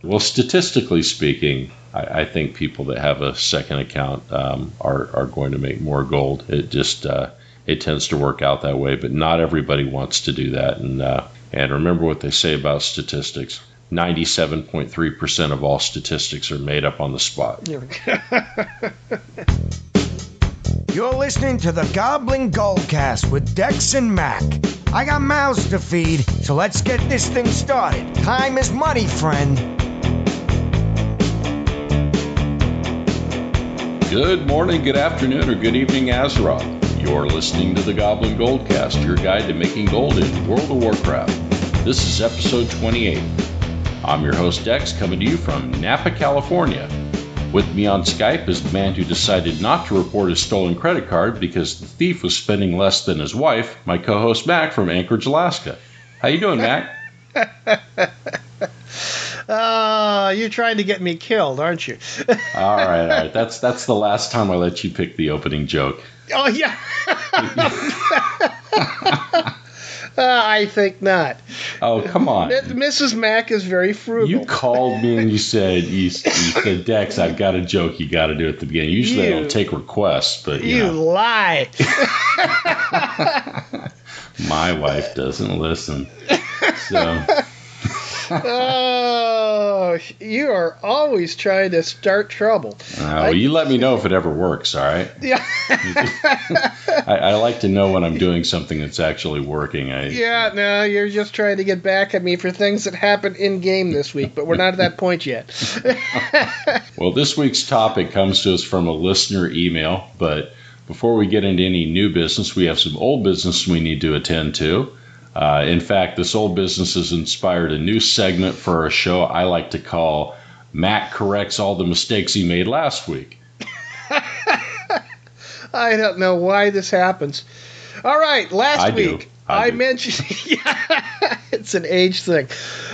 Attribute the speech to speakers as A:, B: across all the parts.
A: Well, statistically speaking, I think people that have a second account are going to make more gold. It just it tends to work out that way, but not everybody wants to do that. And remember what they say about statistics. 97.3% of all statistics are made up on the spot.
B: You're listening to the Goblin Goldcast with Dex and Mac. I got mouths to feed, so let's get this thing started. Time is money, friend.
A: Good morning, good afternoon, or good evening, Azeroth. You're listening to the Goblin Goldcast, your guide to making gold in World of Warcraft. This is episode 28. I'm your host, Dex, coming to you from Napa, California. With me on Skype is the man who decided not to report his stolen credit card because the thief was spending less than his wife, my co-host Mac from Anchorage, Alaska. How you doing, Mac?
C: You're trying to get me killed, aren't you?
A: All right. That's the last time I let you pick the opening joke.
C: Oh, yeah. I think not.
A: Oh, come on.
C: Mrs. Mac is very frugal.
A: You called me and you said, Dex, I've got a joke you got to do at the beginning. Usually I don't take requests, but
C: you lie.
A: My wife doesn't listen. So.
C: Oh, you are always trying to start trouble.
A: Well, you let me know if it ever works, all right?
C: Yeah.
A: I like to know when I'm doing something that's actually working.
C: No, you're just trying to get back at me for things that happened in-game this week, but we're not at that point yet.
A: Well, this week's topic comes to us from a listener email, but before we get into any new business, we have some old business we need to attend to. In fact, this old business has inspired a new segment for a show I like to call Matt Corrects All the Mistakes He Made Last Week.
C: I don't know why this happens. All right, last week I mentioned... Yeah, it's an age thing.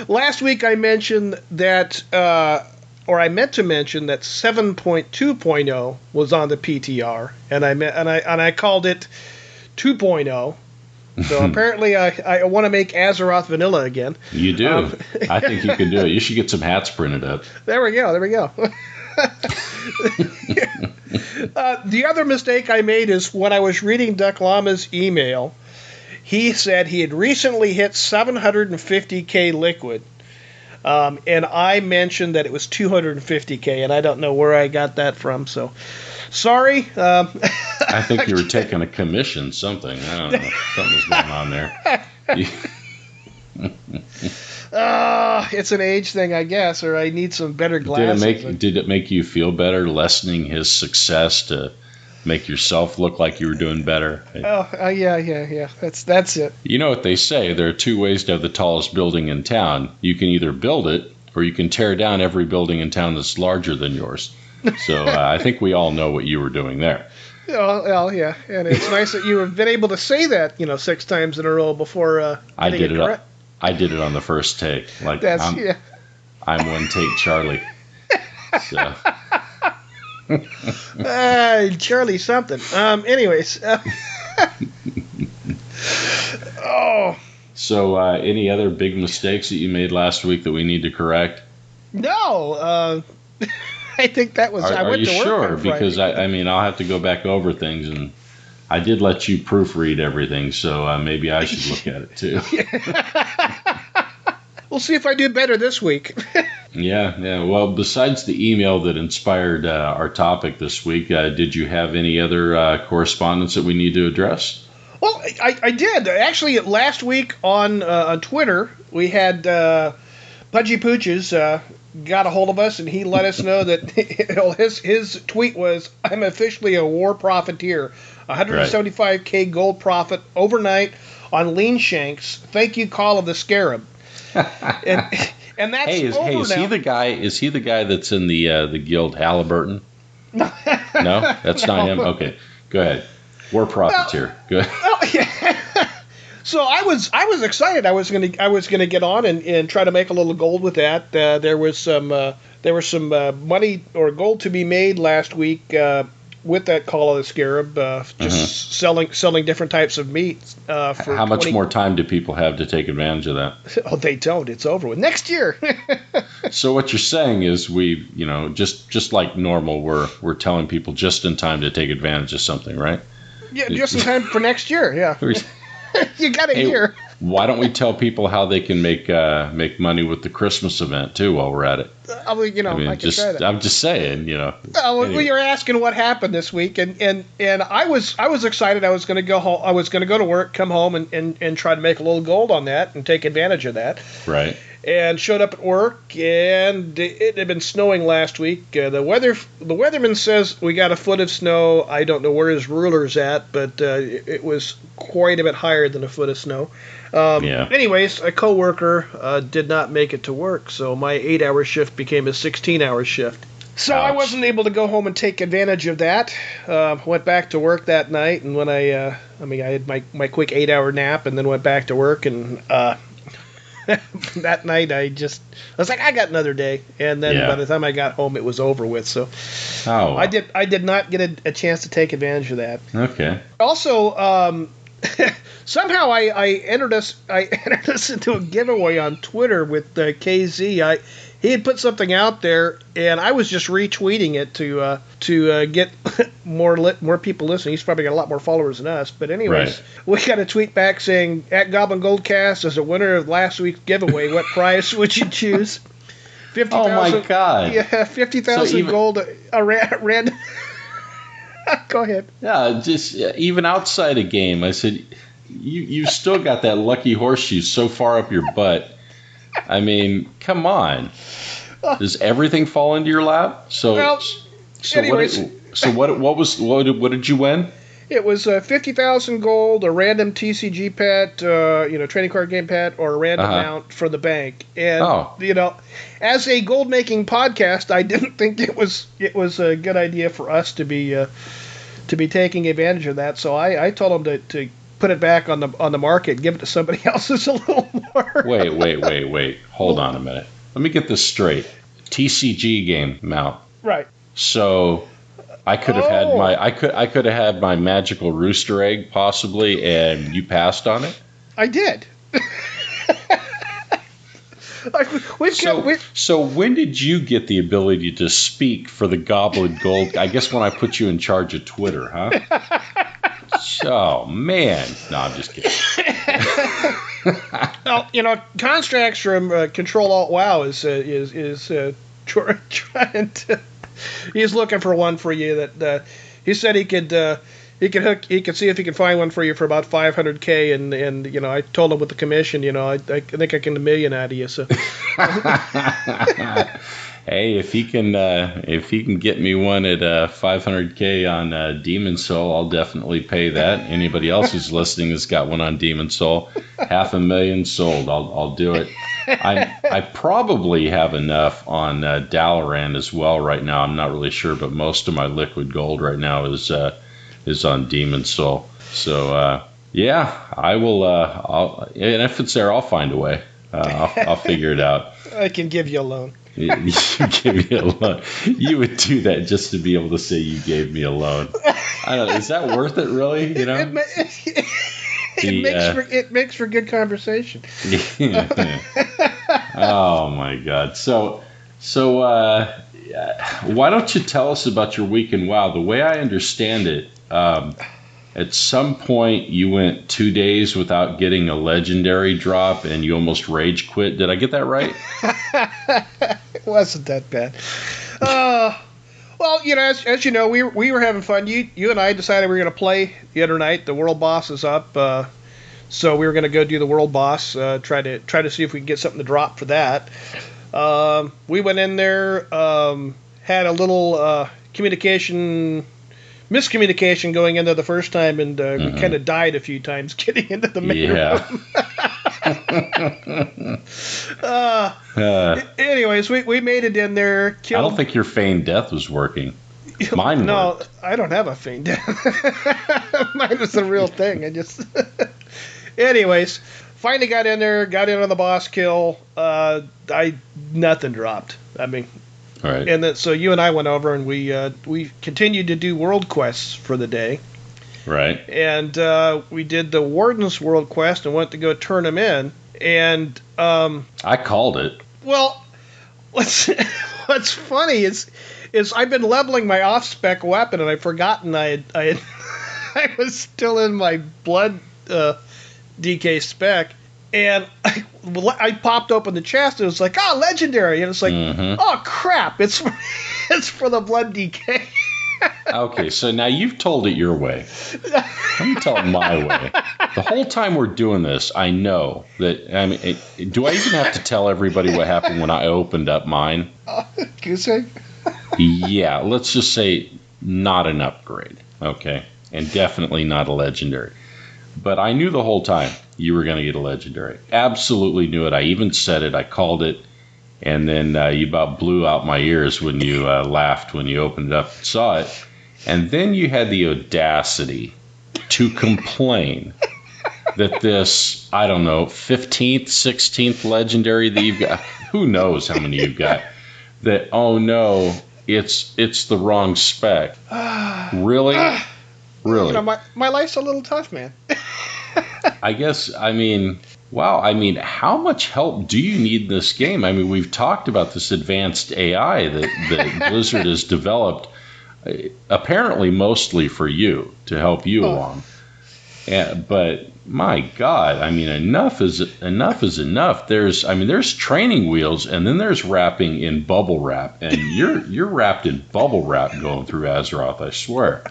C: Last week I mentioned that, or I meant to mention that 7.2.0 was on the PTR, and I called it 2.0. So apparently I want to make Azeroth vanilla again.
A: You do. I think you can do it. You should get some hats printed up.
C: There we go. The other mistake I made is when I was reading Duck Llama's email, he said he had recently hit 750k liquid. And I mentioned that it was 250k, and I don't know where I got that from, so sorry.
A: I think you were taking a commission, something. I don't know. Something was going on there.
C: It's an age thing, I guess, or I need some better glasses.
A: Did it make you feel better, lessening his success to make yourself look like you were doing better?
C: Yeah. That's it.
A: You know what they say, there are two ways to have the tallest building in town. You can either build it, or you can tear down every building in town that's larger than yours. So I think we all know what you were doing there.
C: Well, yeah, and it's nice that you have been able to say that, 6 times in a row before
A: I did it correct. I did it on the first take. Like I'm one take Charlie. So.
C: Charlie something. Anyways.
A: So, any other big mistakes that you made last week that we need to correct?
C: No. I think that was.
A: Are you sure? Because I'll have to go back over things, and I did let you proofread everything, so maybe I should look at it too.
C: We'll see if I do better this week.
A: Yeah. Well, besides the email that inspired our topic this week, did you have any other correspondence that we need to address?
C: Well, I did. Actually, last week on Twitter, we had Pudgy Pooches got a hold of us, and he let us know that his tweet was, "I'm officially a war profiteer. 175k gold profit overnight on lean shanks. Thank you, Call of the Scarab." And that's
A: is
C: now.
A: Is he the guy that's in the guild Halliburton? No, that's not him. Okay, go ahead. War profiteer. Good.
C: So I was excited. I was gonna get on and try to make a little gold with that. There was some money or gold to be made last week with that Call of the Scarab, just selling different types of meat. For
A: how much more time do people have to take advantage of that?
C: Oh, they don't. It's over with next year.
A: So what you're saying is we, just like normal, we're telling people just in time to take advantage of something, right?
C: Yeah, just in time for next year. Yeah, you got a year.
A: Why don't we tell people how they can make money with the Christmas event too while we're at it?
C: I can try that.
A: I'm just saying,
C: Anyway. You're asking what happened this week, and I was excited. I was going to go home. I was going to go to work, come home, and try to make a little gold on that and take advantage of that.
A: Right.
C: And showed up at work, and it had been snowing last week. The weatherman says we got a foot of snow. I don't know where his ruler's at, but it was quite a bit higher than a foot of snow. Anyways, a coworker did not make it to work, so my 8-hour shift became a 16-hour shift. So
A: Ouch.
C: I wasn't able to go home and take advantage of that. Went back to work that night, and when I had my quick 8-hour nap, and then went back to work, and that night I was like, I got another day, and then by the time I got home, it was over with. So I did not get a chance to take advantage of that.
A: Okay.
C: Also, somehow I entered us into a giveaway on Twitter with KZ. He had put something out there, and I was just retweeting it to get more people listening. He's probably got a lot more followers than us. But anyways, We got a tweet back saying, at Goblin Goldcast, as a winner of last week's giveaway, what price would you choose? 50,000.
A: Oh my God!
C: Yeah, 50,000 gold. Random. Go ahead.
A: Yeah, even outside a game, I said, you've still got that lucky horseshoe so far up your butt. I mean, come on. Does everything fall into your lap?
C: Anyways.
A: What did you win?
C: It was 50,000 gold, a random TCG pet, trading card game pet, or a random mount for the bank. And as a gold making podcast, I didn't think it was a good idea for us to be taking advantage of that. So I told them to put it back on the market, give it to somebody else who's a little more.
A: Wait. Hold on a minute. Let me get this straight. TCG game mount.
C: Right.
A: So I could have had I could have had my magical rooster egg possibly, and you passed on it.
C: I did.
A: So when did you get the ability to speak for the Goblin Gold? I guess when I put you in charge of Twitter, huh? Oh man, no, I'm just kidding.
C: Well, Constructs from Control Alt WoW is trying to. He's looking for one for you that he said he could see if he can find one for you for about $500K, and I told him with the commission, I think I can $1 million out of you. So.
A: Hey, if he can get me one at $500K on Demon Soul, I'll definitely pay that. Anybody else who's listening has got one on Demon Soul, $500,000 sold. I'll do it. I probably have enough on Dalaran as well right now. I'm not really sure, but most of my liquid gold right now is on Demon Soul. So I will. And if it's there, I'll find a way. I'll figure it out.
C: I can give you a loan.
A: You give me a loan. You would do that just to be able to say you gave me a loan. I don't know. Is that worth it, really?
C: It makes for good conversation.
A: Oh my God. So why don't you tell us about your week in WoW? The way I understand it, at some point you went 2 days without getting a legendary drop, and you almost rage quit. Did I get that right?
C: It wasn't that bad. Well, as you know, we were having fun. You and I decided we were going to play the other night. The world boss is up, so we were going to go do the world boss. Try to see if we can get something to drop for that. We went in there, had a little miscommunication going into the first time, and we kind of died a few times getting into the main room. Anyways, we made it in there.
A: I don't think your feigned death was working. Mine worked.
C: I don't have a feigned death. Mine was the real thing. Anyways, finally got in there, got in on the boss kill. Nothing dropped.
A: All right.
C: And then, so you and I went over, and we continued to do world quests for the day.
A: Right.
C: And we did the Warden's world quest and went to go turn them in. And
A: I called it.
C: Well, what's funny is I've been leveling my off-spec weapon, and I've forgotten I was still in my blood DK spec, and I popped open the chest, and it was like, oh, legendary, and it's like, oh crap, it's for the blood DK.
A: Okay, so now you've told it your way. Let me tell it my way. The whole time we're doing this, I know that. I mean, do I even have to tell everybody what happened when I opened up mine?
C: Goose egg?
A: Yeah, let's just say not an upgrade, okay, and definitely not a legendary. But I knew the whole time you were going to get a legendary. Absolutely knew it. I even said it. I called it. And then you about blew out my ears when you laughed when you opened it up and saw it. And then you had the audacity to complain that this, I don't know, 15th, 16th legendary that you've got, who knows how many you've got, that, oh no, it's the wrong spec. Really? Really?
C: You know, my life's a little tough, man.
A: I guess, I mean... Wow, I mean, how much help do you need in this game? I mean, we've talked about this advanced AI that Blizzard has developed, apparently mostly for you, to help you along. But my God, I mean, enough is enough. There's training wheels, and then there's wrapping in bubble wrap, and you're wrapped in bubble wrap going through Azeroth, I swear.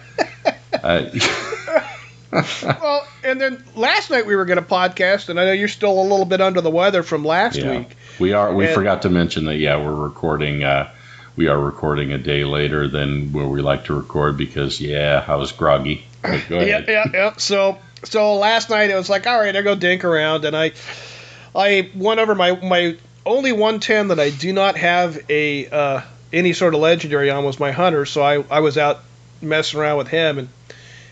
C: Well, and then last night we were going to podcast, and I know you're still a little bit under the weather from last week.
A: We are. We forgot to mention that. Yeah, we're recording. We are recording a day later than where we like to record because I was groggy. Go ahead.
C: Yeah. So last night it was like, all right, I go dink around, and I went over my only 110 that I do not have any sort of legendary on was my hunter. So I was out messing around with him, and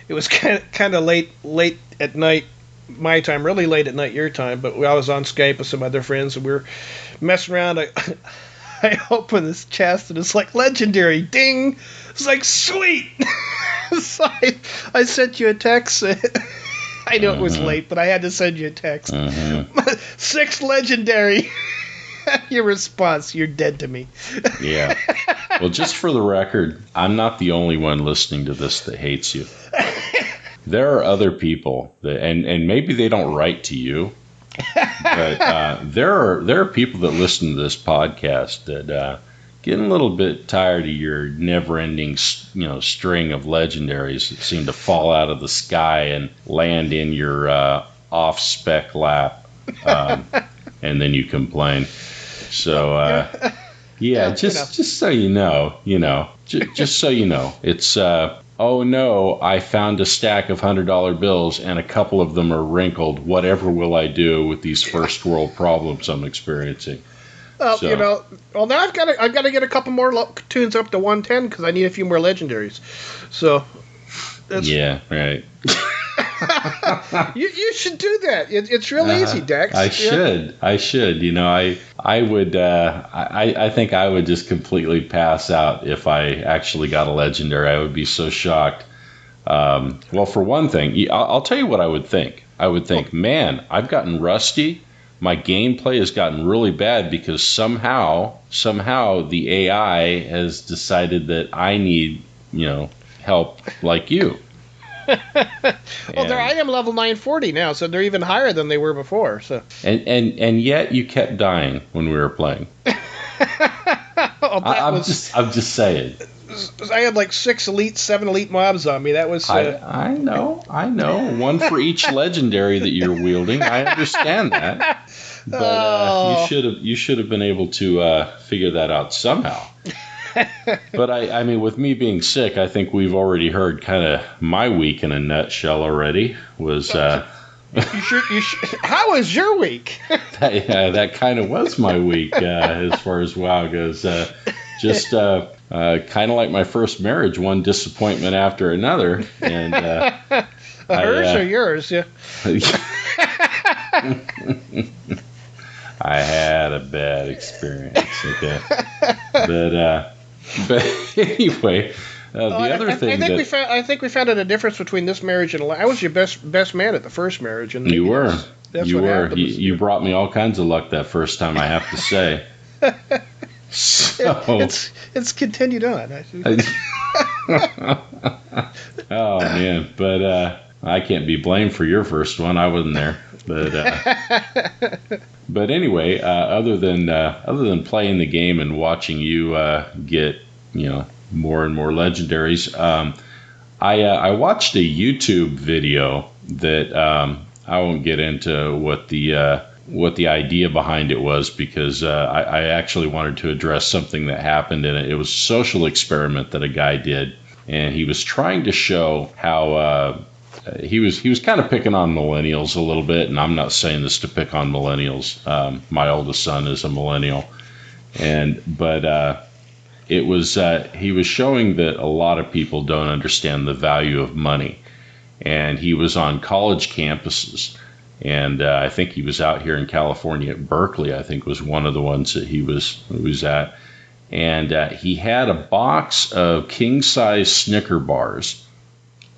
C: it was kind of late at night, my time, really late at night your time, but I was on Skype with some other friends, and we were messing around. I opened this chest, and it's like, legendary, ding! It's like, sweet! So I sent you a text. I know it was late, but I had to send you a text. 6 legendary. Your response, you're dead to me.
A: Yeah. Well, just for the record, I'm not the only one listening to this that hates you. There are other people that, and maybe they don't write to you, but there are people that listen to this podcast that get a little bit tired of your never-ending, string of legendaries that seem to fall out of the sky and land in your off-spec lap, and then you complain. So, just so you know, just so you know, it's, oh no, I found a stack of $100 bills and a couple of them are wrinkled. Whatever will I do with these first world problems I'm experiencing?
C: Now I've got to get a couple more tunes up to 110 because I need a few more legendaries. So,
A: yeah, right.
C: You should do that. It's real easy, Dex.
A: I should. I would. I think I would just completely pass out if I actually got a legendary. I would be so shocked. Well, for one thing, I'll tell you what I would think. I would think, man, I've gotten rusty. My gameplay has gotten really bad because somehow the AI has decided that I need, help like you.
C: Well, I am level 940 now, so they're even higher than they were before. So
A: and yet you kept dying when we were playing. I'm just saying.
C: I had like 7 elite mobs on me. That was.
A: I know. One for each legendary that you're wielding. I understand that, but you should have been able to figure that out somehow. But I mean, with me being sick, I think we've already heard kind of my week in a nutshell already. Was
C: how was your week?
A: that kind of was my week as far as WoW goes. Just kind of like my first marriage, one disappointment after another. And
C: hers or yours? Yeah.
A: I had a bad experience. Okay, but anyway, other thing
C: I think we found out a difference between this marriage and I was your best man at the first marriage, and
A: you were.
C: That's what happened.
A: You brought me all kinds of luck that first time, I have to say. So
C: it's continued on.
A: Oh man, but I can't be blamed for your first one. I wasn't there, but anyway, other than playing the game and watching you get more and more legendaries, I watched a YouTube video that I won't get into what the idea behind it was, because I actually wanted to address something that happened, and it was a social experiment that a guy did, and he was trying to show how he was kind of picking on millennials a little bit, and I'm not saying this to pick on millennials. My oldest son is a millennial, but it was he was showing that a lot of people don't understand the value of money, and he was on college campuses. And I think he was out here in California at Berkeley, I think was one of the ones that he was at. And he had a box of king-size Snicker bars,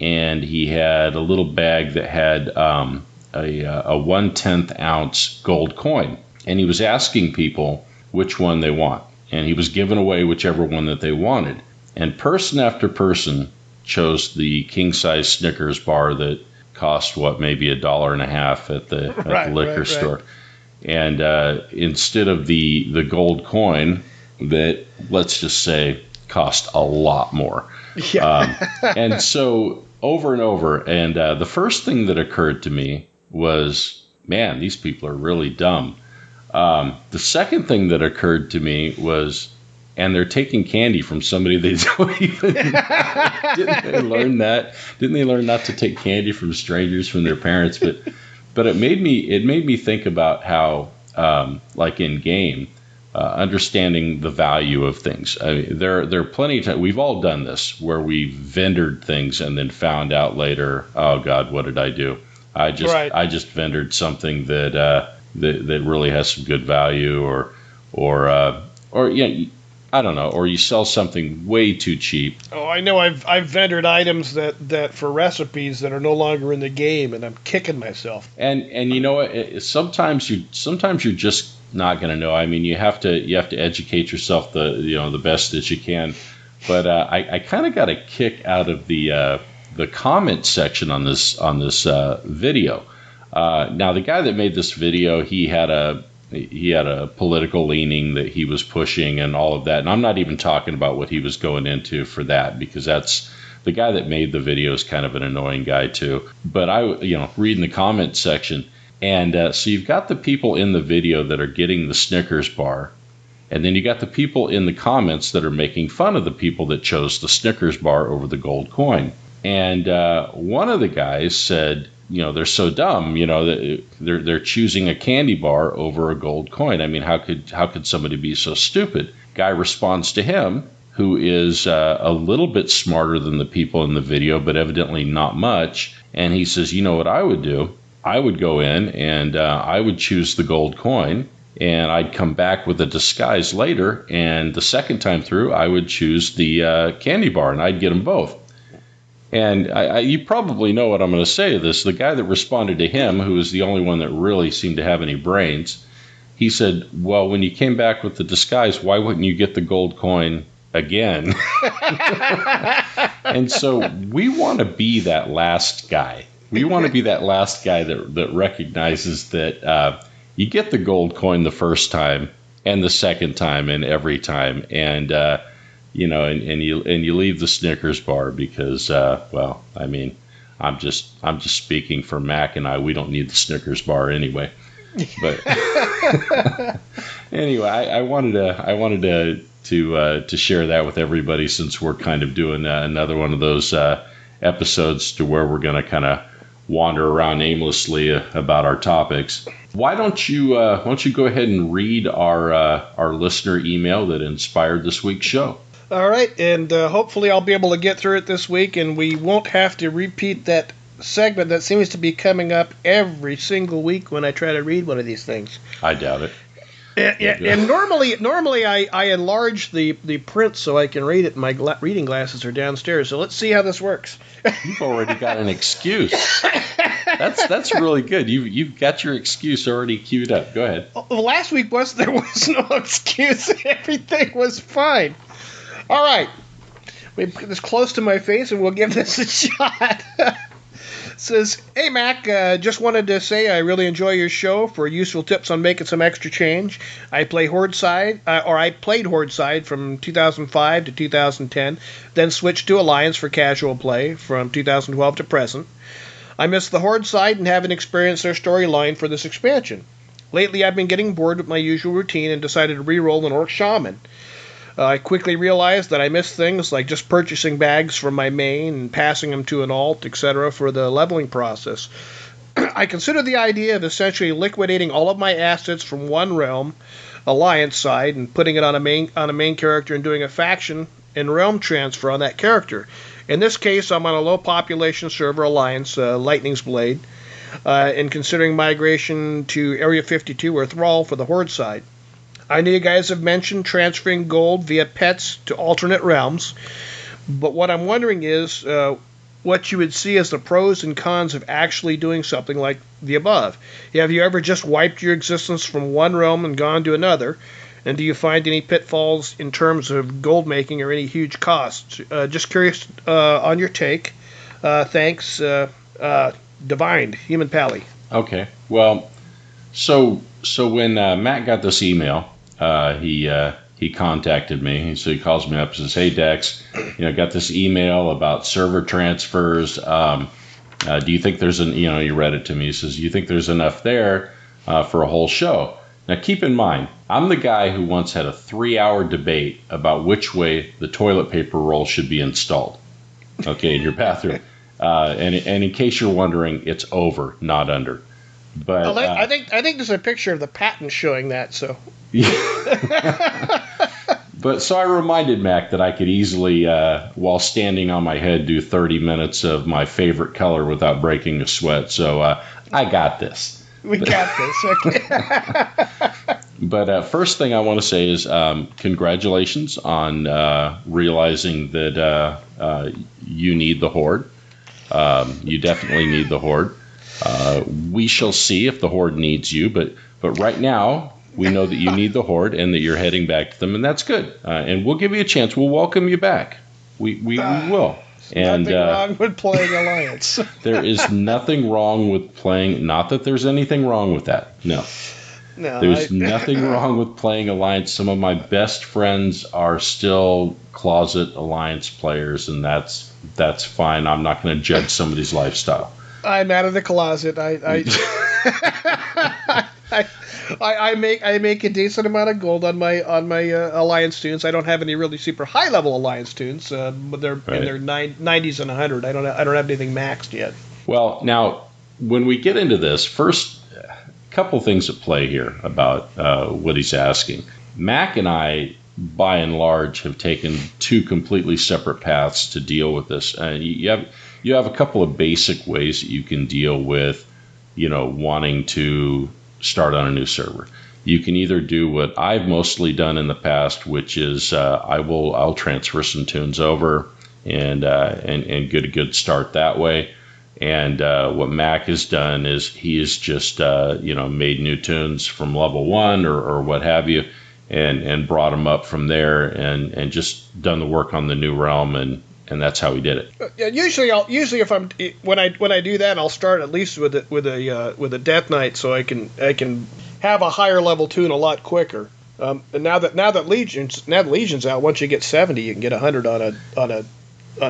A: and he had a little bag that had a 1/10 ounce gold coin. And he was asking people which one they want. And he was giving away whichever one that they wanted. And person after person chose the king-size Snickers bar that cost maybe $1.50 at the liquor store, and instead of the gold coin that, let's just say, cost a lot more. And so over and over, and the first thing that occurred to me was, man, these people are really dumb. The second thing that occurred to me was, and they're taking candy from somebody they don't even know. Didn't they learn that? Didn't they learn not to take candy from strangers, from their parents? But it made me think about how, like in game, understanding the value of things. I mean, there are plenty of times, we've all done this, where we've vendored things and then found out later, oh God, what did I do? I just vendored something that really has some good value, or I don't know, or you sell something way too cheap.
C: Oh, I know. I've vendored items that for recipes that are no longer in the game, and I'm kicking myself.
A: And you know what? Sometimes you're just not going to know. I mean, you have to educate yourself the best that you can. But I kind of got a kick out of the comment section on this video. Now, the guy that made this video, he had a political leaning that he was pushing and all of that. And I'm not even talking about what he was going into for that, because that's the guy that made the video is kind of an annoying guy too. But reading the comment section, and so you've got the people in the video that are getting the Snickers bar, and then you got the people in the comments that are making fun of the people that chose the Snickers bar over the gold coin. And one of the guys said, they're so dumb, that they're choosing a candy bar over a gold coin. I mean, how could somebody be so stupid? Guy responds to him, who is a little bit smarter than the people in the video, but evidently not much. And he says, you know what I would do? I would go in and I would choose the gold coin, and I'd come back with a disguise later. And the second time through, I would choose the candy bar, and I'd get them both. And you probably know what I'm going to say to this. The guy that responded to him, who was the only one that really seemed to have any brains, he said, well, when you came back with the disguise, why wouldn't you get the gold coin again? And so we want to be that last guy. We want to be that last guy that recognizes that you get the gold coin the first time and the second time and every time. And and you leave the Snickers bar because, I mean, I'm just speaking for Mac and I. We don't need the Snickers bar anyway. But anyway, I wanted to share that with everybody, since we're kind of doing another one of those episodes to where we're going to kind of wander around aimlessly about our topics. Why don't you go ahead and read our listener email that inspired this week's show?
C: All right, and hopefully I'll be able to get through it this week, and we won't have to repeat that segment that seems to be coming up every single week when I try to read one of these things.
A: I doubt it.
C: And normally I enlarge the print so I can read it, and my reading glasses are downstairs, so let's see how this works.
A: You've already got an excuse. That's really good. You've got your excuse already queued up. Go ahead.
C: Last week there was no excuse. Everything was fine. All right. We put this close to my face, and we'll give this a shot. Says, hey, Mac, just wanted to say I really enjoy your show. For useful tips on making some extra change, I played Horde Side from 2005 to 2010, then switched to Alliance for casual play from 2012 to present. I missed the Horde side and haven't experienced their storyline for this expansion. Lately, I've been getting bored with my usual routine and decided to re-roll an Orc Shaman. I quickly realized that I missed things like just purchasing bags from my main and passing them to an alt, etc. for the leveling process. I consider the idea of essentially liquidating all of my assets from one realm, Alliance side, and putting it on a main character and doing a faction and realm transfer on that character. In this case, I'm on a low population server, Alliance, Lightning's Blade, and considering migration to Area 52 or Thrall for the Horde side. I know you guys have mentioned transferring gold via pets to alternate realms, but what I'm wondering is what you would see as the pros and cons of actually doing something like the above. Have you ever just wiped your existence from one realm and gone to another? And do you find any pitfalls in terms of gold making or any huge costs? Just curious on your take. Thanks, Divine, Human Pally.
A: Okay. Well, so when Matt got this email, he contacted me. So he calls me up and says, "Hey Dex, got this email about server transfers. Do you think there's he read it to me. He says, "Do you think there's enough there for a whole show?" Now keep in mind, I'm the guy who once had a 3-hour debate about which way the toilet paper roll should be installed. Okay, in your bathroom. And in case you're wondering, it's over, not under. But
C: I think there's a picture of the patent showing that. So.
A: But so I reminded Mac that I could easily, while standing on my head, do 30 minutes of my favorite color without breaking a sweat. So I got this.
C: We got this. Okay.
A: But first thing I want to say is congratulations on realizing that you need the Horde. You definitely need the Horde. We shall see if the Horde needs you, but right now we know that you need the Horde and that you're heading back to them, and that's good. And we'll give you a chance. We'll welcome you back. We will. And
C: nothing wrong with playing Alliance.
A: There is nothing wrong with playing. Not that there's anything wrong with that. No. There's nothing wrong with playing Alliance. Some of my best friends are still closet Alliance players, and that's fine. I'm not going to judge somebody's lifestyle.
C: I'm out of the closet. I make a decent amount of gold on my Alliance tunes. I don't have any really super high level Alliance tunes, but they're in their 90s and 100. I don't have anything maxed yet.
A: Well, now when we get into this, first a couple things at play here about what he's asking. Mac and I, by and large, have taken two completely separate paths to deal with this. You have a couple of basic ways that you can deal with, wanting to start on a new server. You can either do what I've mostly done in the past, which is I'll transfer some tunes over and get a good start that way. And what Mac has done is he has just made new tunes from level 1 or what have you, and brought them up from there and just done the work on the new realm, and that's how he did it.
C: Usually when I do that, I'll start at least with a Death Knight, so I can have a higher level tune a lot quicker. And now that Legion's out, once you get 70, you can get 100 on a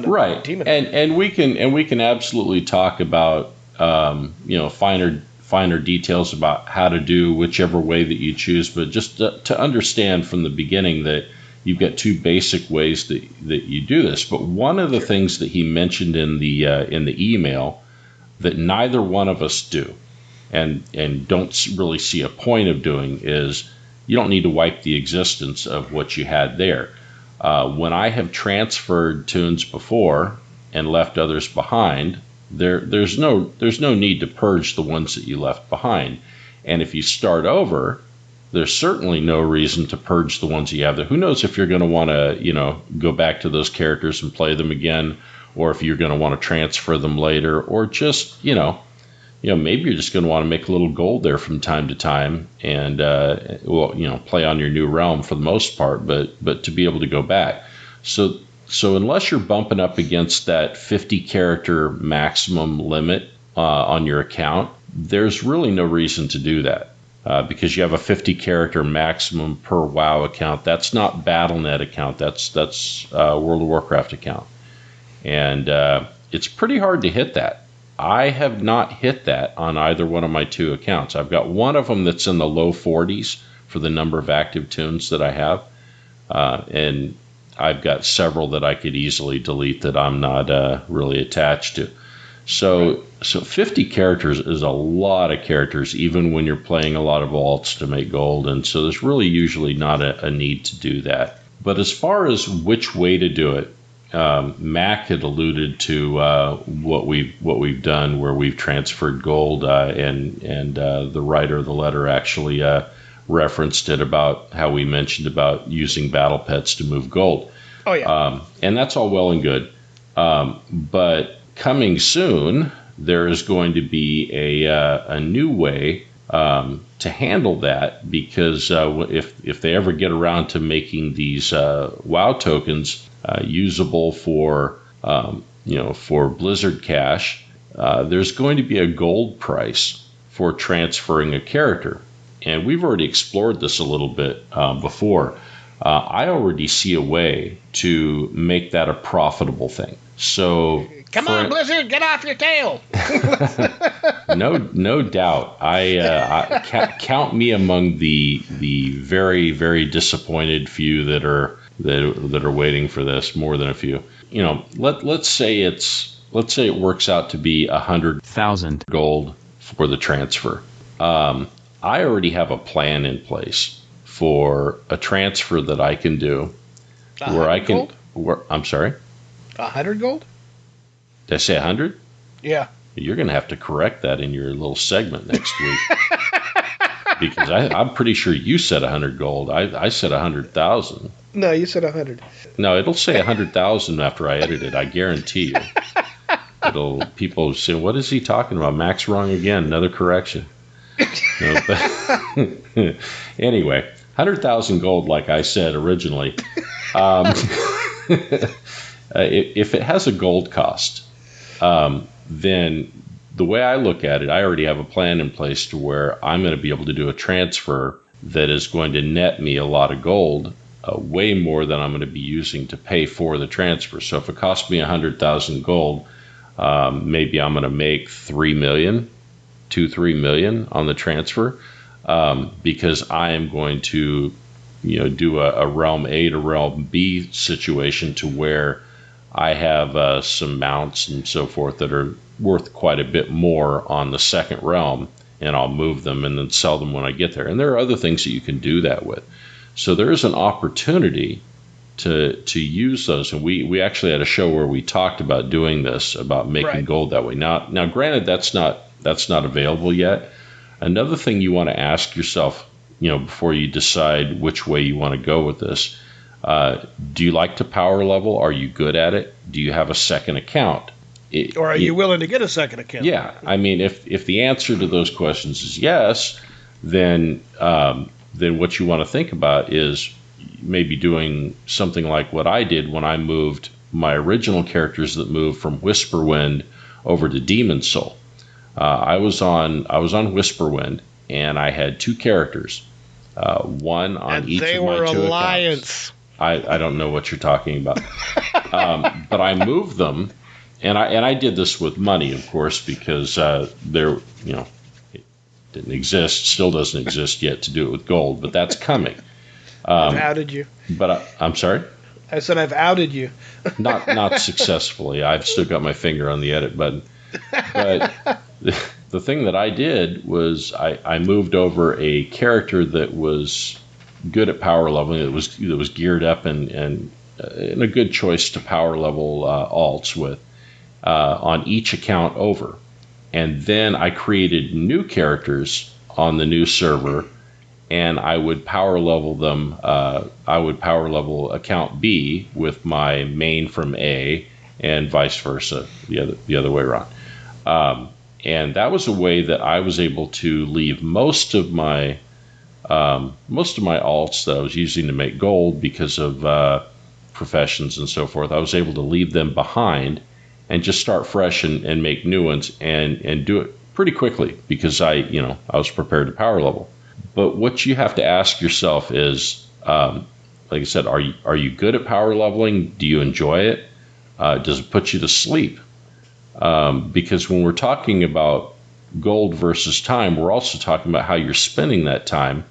A: right.
C: demon.
A: And we can absolutely talk about finer details about how to do whichever way that you choose, but just to understand from the beginning that you've got two basic ways that you do this. But one of the things that he mentioned in the email that neither one of us do and don't really see a point of doing is you don't need to wipe the existence of what you had there. When I have transferred tunes before and left others behind, there's no need to purge the ones that you left behind. And if you start over, there's certainly no reason to purge the ones you have there. Who knows if you're going to want to, go back to those characters and play them again, or if you're going to want to transfer them later, or just, maybe you're just going to want to make a little gold there from time to time, and play on your new realm for the most part, but to be able to go back. So unless you're bumping up against that 50 character maximum limit on your account, there's really no reason to do that. Because you have a 50 character maximum per WoW account. That's not Battle.net account. That's World of Warcraft account. And it's pretty hard to hit that. I have not hit that on either one of my two accounts. I've got one of them that's in the low 40s for the number of active tunes that I have. And I've got several that I could easily delete that I'm not really attached to. So 50 characters is a lot of characters, even when you're playing a lot of alts to make gold, and so there's really usually not a need to do that. But as far as which way to do it, Mac had alluded to what we've done, where we've transferred gold, and the writer of the letter actually referenced it about how we mentioned about using battle pets to move gold.
C: Oh yeah,
A: and that's all well and good, but coming soon, there is going to be a new way to handle that, because if they ever get around to making these WoW tokens usable for Blizzard Cash, there's going to be a gold price for transferring a character, and we've already explored this a little bit before. I already see a way to make that a profitable thing. So.
C: Come on, Blizzard, get off your tail.
A: No doubt. I count me among the very, very disappointed few that are waiting for this. More than a few. Let's say it works out to be 100,000 gold for the transfer. I already have a plan in place for a transfer that I can do, where I can. I'm sorry.
C: 100 gold.
A: Did I say 100?
C: Yeah.
A: You're going to have to correct that in your little segment next week. Because I'm pretty sure you said 100 gold. I said 100,000.
C: No, you said 100.
A: No, it'll say 100,000 after I edit it. I guarantee you. People say, what is he talking about? Mac's wrong again. Another correction. No, but anyway, 100,000 gold, like I said originally. If it has a gold cost, then the way I look at it, I already have a plan in place to where I'm going to be able to do a transfer that is going to net me a lot of gold, way more than I'm going to be using to pay for the transfer. So if it costs me 100,000 gold, maybe I'm going to make 3 million on the transfer, because I am going to, do a realm A to realm B situation to where I have some mounts and so forth that are worth quite a bit more on the second realm, and I'll move them and then sell them when I get there. And there are other things that you can do that with. So there is an opportunity to use those. And we actually had a show where we talked about doing this, about making gold that way. Now, granted, that's not available yet. Another thing you want to ask yourself, before you decide which way you want to go with this, do you like to power level? Are you good at it? Do you have a second account?
C: Or are you willing to get a second account?
A: Yeah. I mean, if the answer to those questions is yes, then what you want to think about is maybe doing something like what I did when I moved my original characters that moved from Whisperwind over to Demon Soul. I was on Whisperwind, and I had two characters, one on
C: and
A: each of my two
C: accounts. They were
A: Alliance. I don't know what you're talking about. But I moved them, and I did this with money, of course, because it didn't exist, still doesn't exist yet to do it with gold, but that's coming.
C: I've outed you.
A: But I'm sorry?
C: I said I've outed you.
A: Not successfully. I've still got my finger on the edit button. But the thing that I did was I moved over a character that was good at power leveling, that was geared up and a good choice to power level alts with on each account over. And then I created new characters on the new server, and I would power level them. I would power level account B with my main from A, and vice versa, the other way around. And that was a way that I was able to leave most of my alts that I was using to make gold because of professions and so forth. I was able to leave them behind and just start fresh and make new ones and do it pretty quickly because I was prepared to power level. But what you have to ask yourself is, like I said, are you good at power leveling? Do you enjoy it? Does it put you to sleep? Because when we're talking about gold versus time, we're also talking about how you're spending that time.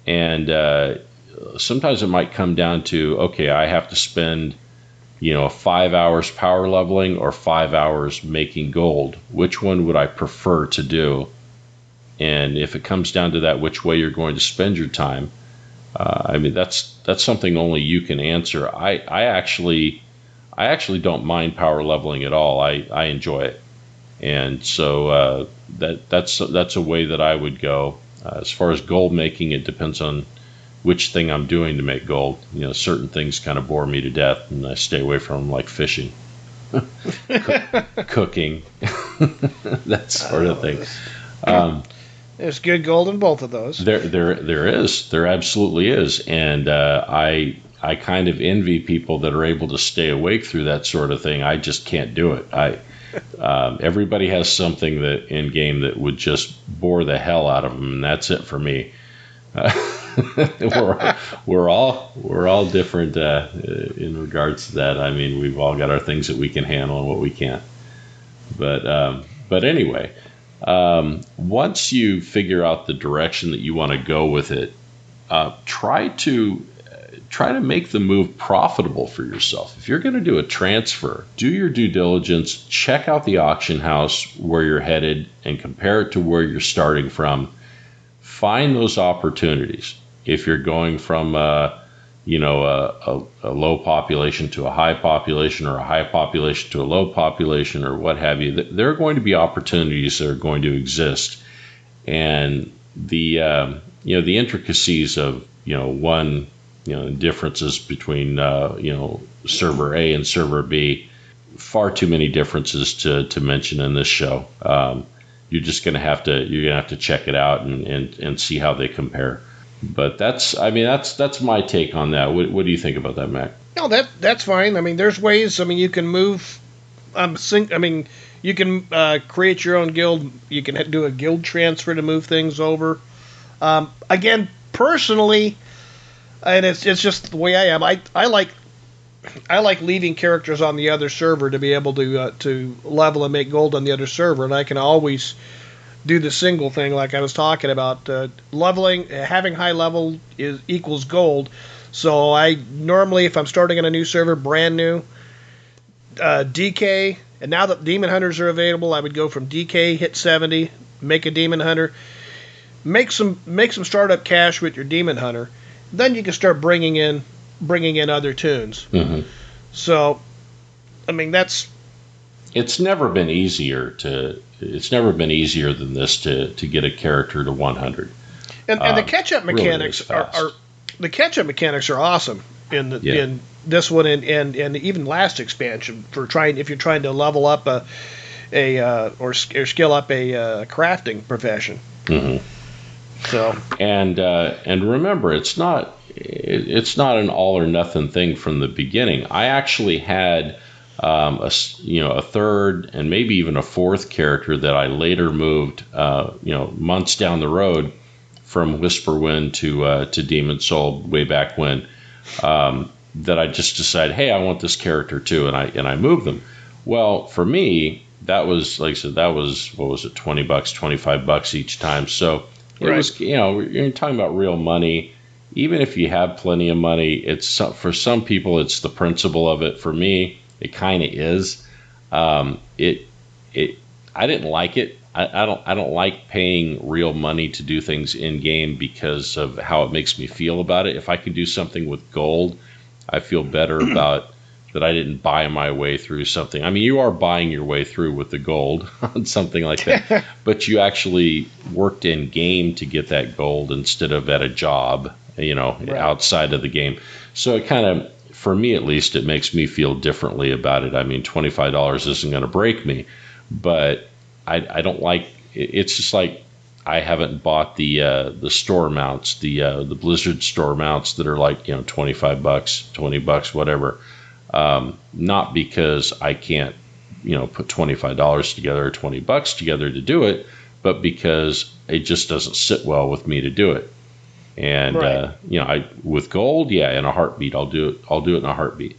A: And sometimes it might come down to, okay, I have to spend 5 hours power leveling or 5 hours making gold. Which one would I prefer to do? And if it comes down to that, which way you're going to spend your time, that's something only you can answer. I actually don't mind power leveling at all. I enjoy it, and so that's a way that I would go. As far as gold making, it depends on which thing I'm doing to make gold. Certain things kind of bore me to death, and I stay away from them, like fishing, cooking, that sort of thing.
C: There's good gold in both of those.
A: There is. There absolutely is. And I kind of envy people that are able to stay awake through that sort of thing. I just can't do it. Everybody has something that in game that would just bore the hell out of them, and that's it for me. We're all different in regards to that. I mean, we've all got our things that we can handle and what we can't. But anyway. Once you figure out the direction that you want to go with it, try to make the move profitable for yourself. If you're going to do a transfer, do your due diligence, check out the auction house where you're headed and compare it to where you're starting from. Find those opportunities. If you're going from a low population to a high population, or a high population to a low population, or what have you, there are going to be opportunities that are going to exist, and the intricacies of differences between server A and server B, far too many differences to mention in this show. You're just going to have to check it out and see how they compare. But that's my take on that. What do you think about that, Mac?
C: No, that's fine. I mean, there's ways. I mean, you can move. You can create your own guild. You can do a guild transfer to move things over. Again, personally, and it's just the way I am. I like leaving characters on the other server to be able to level and make gold on the other server, and I can always do the single thing like I was talking about. Leveling, having high level equals gold. So I normally, if I'm starting on a new server, brand new, DK, and now that Demon Hunters are available, I would go from DK, hit 70, make a Demon Hunter, make some startup cash with your Demon Hunter. Then you can start bringing in other tunes.
A: Mm-hmm.
C: So, I mean,
A: It's never been easier than this to get a character to 100.
C: And the catch-up mechanics are awesome in this one and even last expansion if you're trying to level up or skill up a crafting profession.
A: Mm-hmm.
C: So
A: and remember, it's not an all or nothing thing from the beginning. I actually had a third and maybe even a fourth character that I later moved months down the road from Whisperwind to Demon Soul way back when, that I just decided, hey, I want this character too, and I moved them. Well, for me, that was, like I said, that was, what was it, $20, $25 each time. So it was, you're talking about real money. Even if you have plenty of money, for some people it's the principle of it. For me, it kind of is. I didn't like it. I don't like paying real money to do things in game because of how it makes me feel about it. If I could do something with gold, I feel better about that. I didn't buy my way through something. I mean, you are buying your way through with the gold on something like that, but you actually worked in game to get that gold instead of at a job, outside of the game. So it kind of, for me at least, it makes me feel differently about it. I mean, $25 isn't going to break me, but I don't like. It's just like I haven't bought the store mounts, the Blizzard store mounts that are like $25, $20, whatever. Not because I can't put $25 together or $20 together to do it, but because it just doesn't sit well with me to do it. And
C: right.
A: With gold, in a heartbeat, I'll do it in a heartbeat.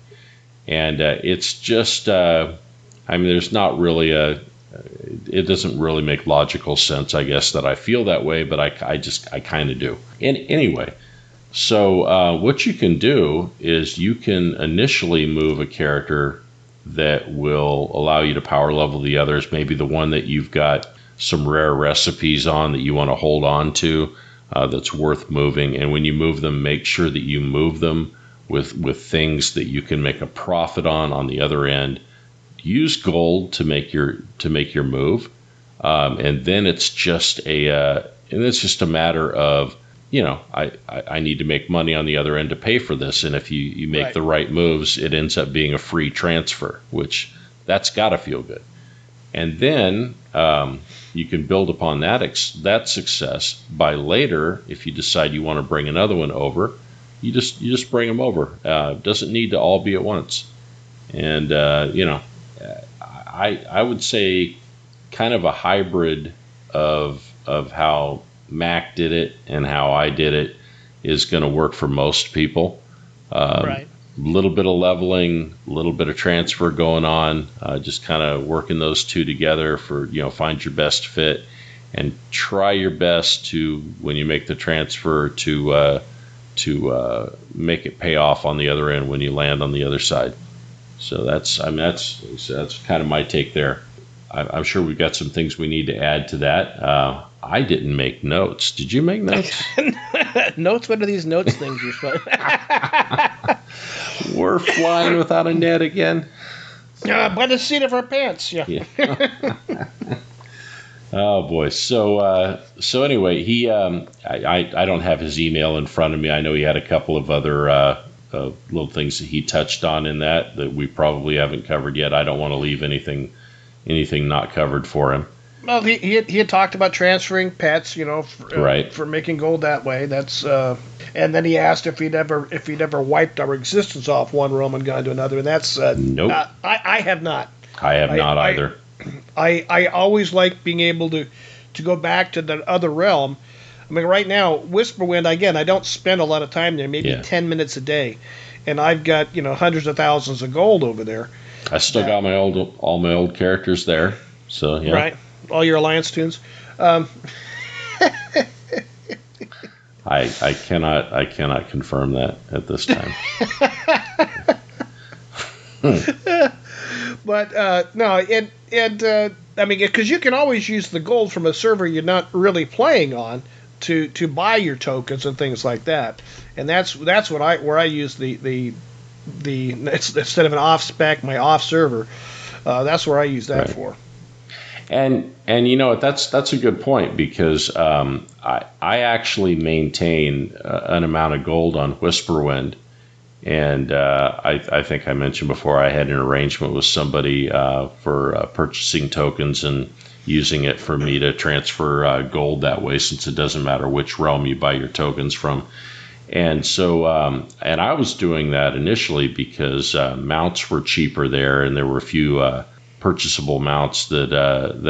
A: And it's just, there's not really it doesn't really make logical sense, I guess, that I feel that way, but I kind of do. And anyway, so what you can do is you can initially move a character that will allow you to power level the others, maybe the one that you've got some rare recipes on that you want to hold on to, that's worth moving. And when you move them, make sure that you move them with things that you can make a profit on the other end. Use gold to make your move, and then it's just a matter of I need to make money on the other end to pay for this. And if you make the right moves, it ends up being a free transfer, which that's got to feel good. And then you can build upon that success by later, if you decide you want to bring another one over, you just bring them over. It doesn't need to all be at once. And I would say kind of a hybrid of how Mac did it and how I did it is going to work for most people. Right. A little bit of leveling, a little bit of transfer going on, just kind of working those two together for, find your best fit and try your best to, when you make the transfer, to make it pay off on the other end when you land on the other side. So that's kind of my take there. I'm sure we've got some things we need to add to that. I didn't make notes. Did you make notes?
C: Notes? What are these notes things you're supposed?
A: We're flying without a net again.
C: By the seat of our pants. Yeah.
A: Oh boy. So anyway, he I don't have his email in front of me. I know he had a couple of other little things that he touched on in that we probably haven't covered yet. I don't want to leave anything not covered for him.
C: Well, he had talked about transferring pets, for making gold that way. That's and then he asked if he'd ever wiped our existence off one realm and gone to another, and that's
A: nope.
C: I have not.
A: I have not either.
C: I always like being able to go back to the other realm. I mean, right now, Whisperwind, again, I don't spend a lot of time there, maybe 10 minutes a day, and I've got hundreds of thousands of gold over there.
A: I still got all my old characters there, so yeah.
C: Right. All your Alliance tunes.
A: I cannot confirm that at this time.
C: But no, I mean, because you can always use the gold from a server you're not really playing on to buy your tokens and things like that, and that's where I use the instead of an off spec, my off server. That's where I use that for.
A: And you know what, that's a good point, because I actually maintain an amount of gold on Whisperwind, and I think I mentioned before I had an arrangement with somebody for purchasing tokens and using it for me to transfer gold that way, since it doesn't matter which realm you buy your tokens from. And so and I was doing that initially because mounts were cheaper there, and there were a few purchasable mounts that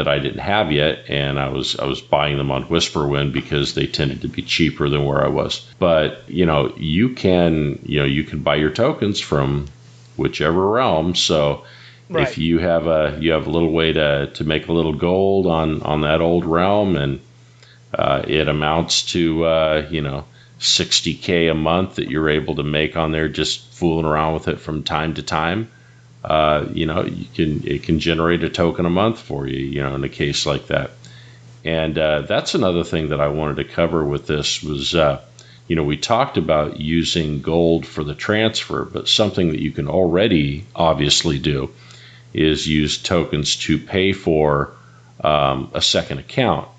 A: I didn't have yet, and I was buying them on Whisperwind because they tended to be cheaper than where I was. But you can buy your tokens from whichever realm. So if you have a little way to make a little gold on that old realm, and it amounts to $60K a month that you're able to make on there just fooling around with it from time to time. It can generate a token a month for you, in a case like that. And that's another thing that I wanted to cover with this was, we talked about using gold for the transfer, but something that you can already obviously do is use tokens to pay for a second account.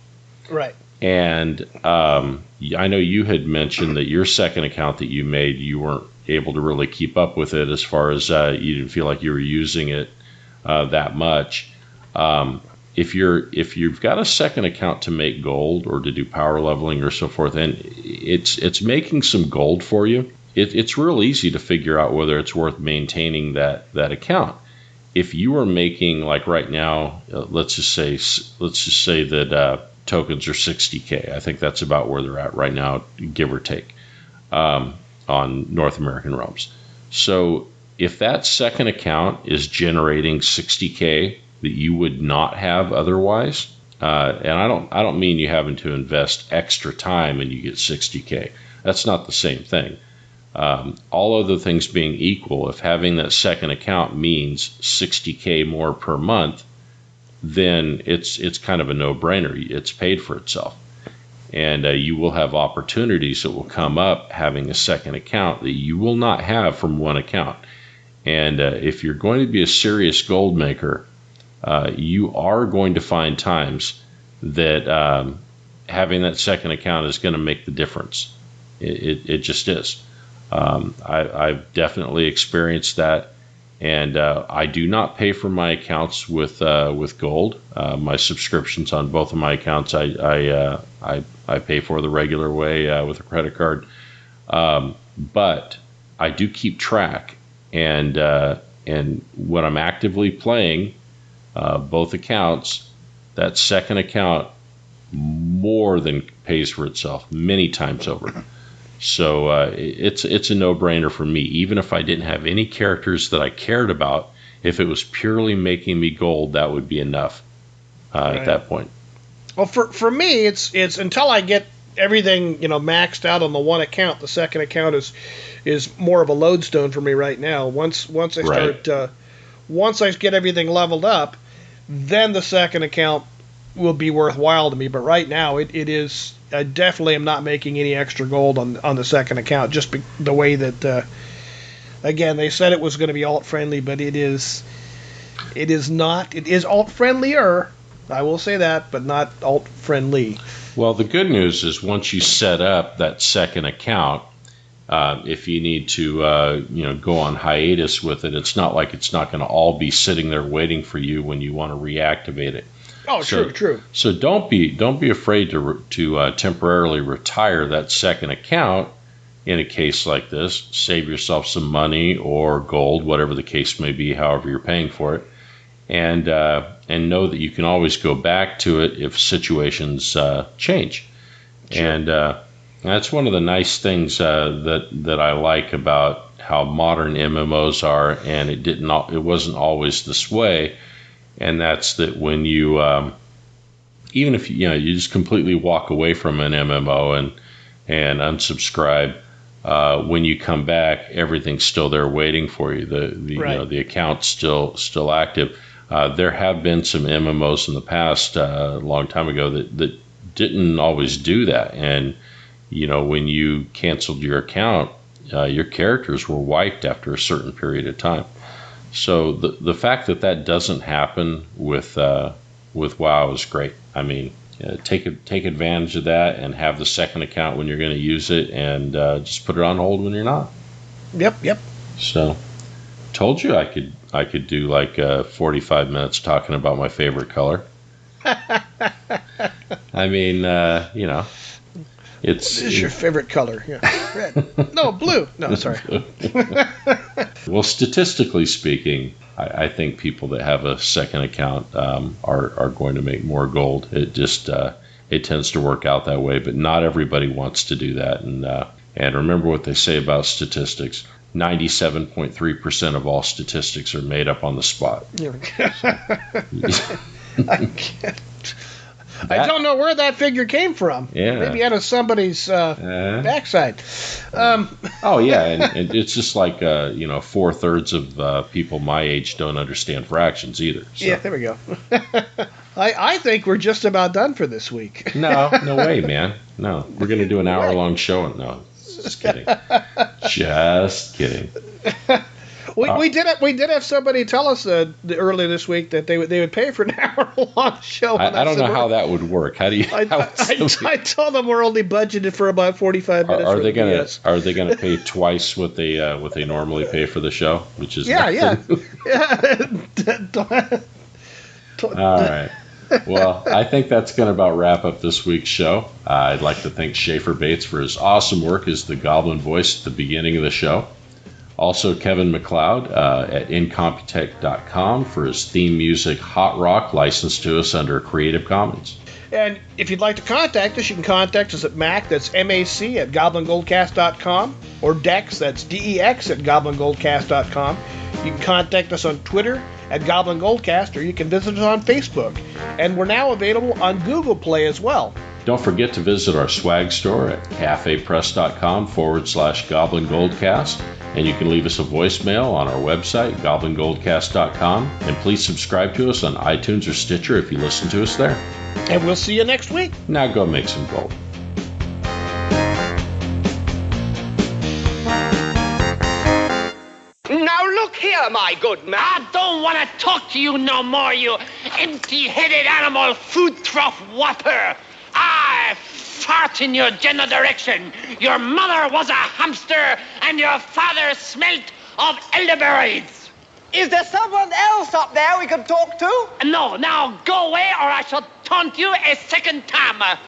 C: Right.
A: And I know you had mentioned that your second account that you made, you weren't able to really keep up with it as far as you didn't feel like you were using it that much. if you've got a second account to make gold or to do power leveling or so forth, and it's making some gold for you, it's real easy to figure out whether it's worth maintaining that account. If you are making, like right now, let's just say that tokens are 60K. I think that's about where they're at right now, give or take, on North American realms. So if that second account is generating 60K that you would not have otherwise, and I don't mean you having to invest extra time and you get 60K. That's not the same thing. All other things being equal, if having that second account means 60K more per month, then it's kind of a no-brainer. It's paid for itself. And you will have opportunities that will come up having a second account that you will not have from one account. And if you're going to be a serious gold maker, you are going to find times that having that second account is going to make the difference. It just is. I've definitely experienced that, and I do not pay for my accounts with gold. My subscriptions on both of my accounts, I pay for the regular way with a credit card, but I do keep track, and when I'm actively playing both accounts, that second account more than pays for itself many times over. So it's a no-brainer for me. Even if I didn't have any characters that I cared about, if it was purely making me gold, that would be enough right. At that point.
C: Well, for me, it's until I get everything maxed out on the one account. The second account is more of a lodestone for me right now. Once I start right. Once I get everything leveled up, then the second account will be worthwhile to me. But right now, it is. I definitely am not making any extra gold on the second account, just the way that, again, they said it was going to be alt-friendly, but it is not. It is alt-friendlier, I will say that, but not alt-friendly.
A: Well, the good news is once you set up that second account, if you need to go on hiatus with it, it's not like it's not going to all be sitting there waiting for you when you want to reactivate it.
C: Oh, true.
A: So don't be afraid to temporarily retire that second account in a case like this. Save yourself some money or gold, whatever the case may be, however you're paying for it, and know that you can always go back to it if situations change. Sure. And that's one of the nice things that I like about how modern MMOs are, and it wasn't always this way. And that's that when you, even if you just completely walk away from an MMO and unsubscribe, when you come back, everything's still there waiting for you.
C: Right.
A: The account's still active. There have been some MMOs in the past, a long time ago, that didn't always do that. And when you canceled your account, your characters were wiped after a certain period of time. So the fact that doesn't happen with WoW is great. I mean, take advantage of that and have the second account when you're going to use it, and just put it on hold when you're not.
C: Yep.
A: So, told you I could do like 45 minutes talking about my favorite color. I mean,
C: What is your favorite color? Yeah, red. No, blue. No, sorry.
A: Well, statistically speaking, I think people that have a second account are going to make more gold. It just it tends to work out that way, but not everybody wants to do that. And remember what they say about statistics. 97.3% of all statistics are made up on the spot.
C: I can't. I don't know where that figure came from.
A: Yeah.
C: Maybe out of somebody's backside.
A: Oh, yeah. And it's just like, 4/3 of people my age don't understand fractions either. So.
C: Yeah, there we go. I think we're just about done for this week.
A: No way, man. No, we're going to do an hour-long show. No, just kidding. Just kidding.
C: We did have somebody tell us earlier this week that they would pay for an hour-long show.
A: I don't know how that would work. How do you?
C: I told them we're only budgeted for about 45 minutes.
A: Are they gonna pay twice what they normally pay for the show? Which is
C: yeah.
A: All right. Well, I think that's going to about wrap up this week's show. I'd like to thank Schaefer Bates for his awesome work as the Goblin voice at the beginning of the show. Also, Kevin MacLeod at Incompetech.com for his theme music, Hot Rock, licensed to us under Creative Commons.
C: And if you'd like to contact us, you can contact us at Mac, that's M-A-C, at GoblinGoldcast.com, or Dex, that's D-E-X, at GoblinGoldcast.com. You can contact us on Twitter at Goblin Goldcast, or you can visit us on Facebook. And we're now available on Google Play as well.
A: Don't forget to visit our swag store at cafepress.com/Goblin Goldcast. And you can leave us a voicemail on our website, GoblinGoldcast.com. And please subscribe to us on iTunes or Stitcher if you listen to us there.
C: And we'll see you next week.
A: Now go make some gold.
D: Now look here, my good man.
E: I don't want to talk to you no more, you empty-headed animal food trough whopper. I fart in your general direction. Your mother was a hamster, and your father smelt of elderberries.
D: Is there someone else up there we can talk to?
E: No, now go away, or I shall taunt you a second time.